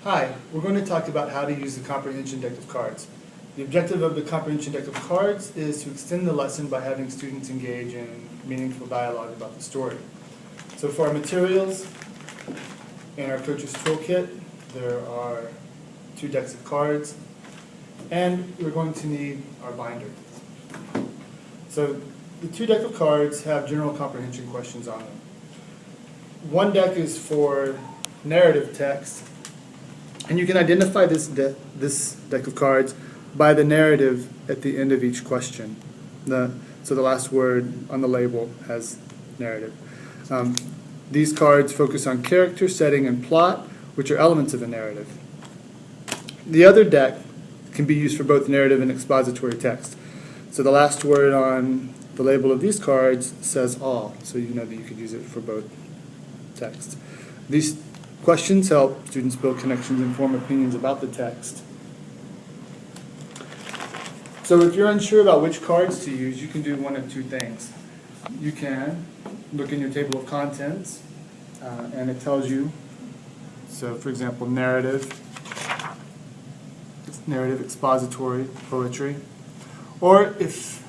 Hi, we're going to talk about how to use the comprehension deck of cards. The objective of the comprehension deck of cards is to extend the lesson by having students engage in meaningful dialogue about the story. So for our materials in our coach's toolkit, there are 2 decks of cards, and we're going to need our binder. So the 2 decks of cards have general comprehension questions on them. One deck is for narrative text, and you can identify this deck of cards by the narrative at the end of each question. So the last word on the label has narrative. These cards focus on character, setting, and plot, which are elements of a narrative. The other deck can be used for both narrative and expository text. So the last word on the label of these cards says all, so you know that you could use it for both texts. These questions help students build connections and form opinions about the text. So if you're unsure about which cards to use, you can do one of 2 things. You can look in your table of contents, and it tells you, so for example, narrative, expository, poetry. Or if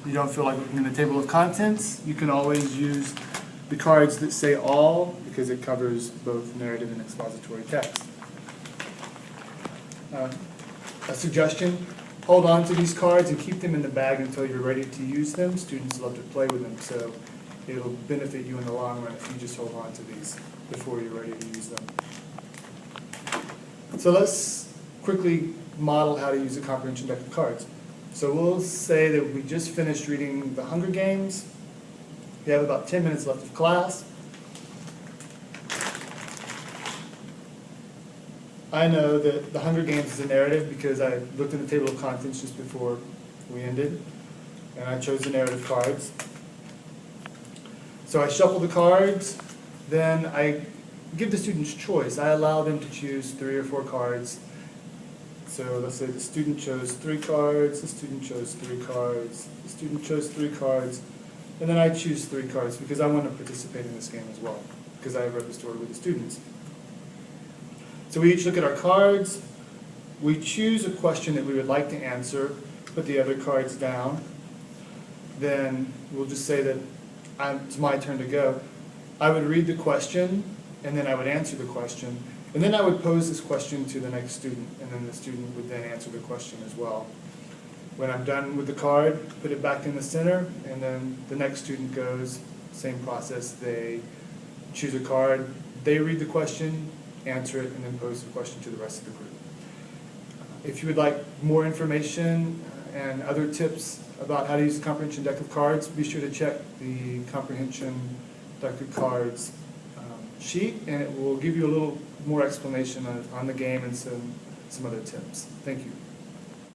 you don't feel like looking in the table of contents, you can always use the cards that say all, because it covers both narrative and expository text. A suggestion, hold on to these cards and keep them in the bag until you're ready to use them. Students love to play with them, so it'll benefit you in the long run if you just hold on to these before you're ready to use them. So let's quickly model how to use a comprehension deck of cards. So we'll say that we just finished reading The Hunger Games. We have about 10 minutes left of class. I know that The Hunger Games is a narrative because I looked in the table of contents just before we ended, and I chose the narrative cards. So I shuffle the cards, then I give the students choice. I allow them to choose 3 or 4 cards. So let's say the student chose 3 cards, the student chose 3 cards, the student chose 3 cards, and then I choose 3 cards because I want to participate in this game as well, because I wrote the story with the students. So we each look at our cards, we choose a question that we would like to answer, put the other cards down, then we'll just say that it's my turn to go. I would read the question, and then I would answer the question, and then I would pose this question to the next student, and then the student would then answer the question as well. When I'm done with the card, put it back in the center, and then the next student goes, same process. They choose a card, they read the question, answer it, and then pose the question to the rest of the group. If you would like more information and other tips about how to use the comprehension deck of cards, be sure to check the comprehension deck of cards sheet, and it will give you a little more explanation on the game and some other tips. Thank you.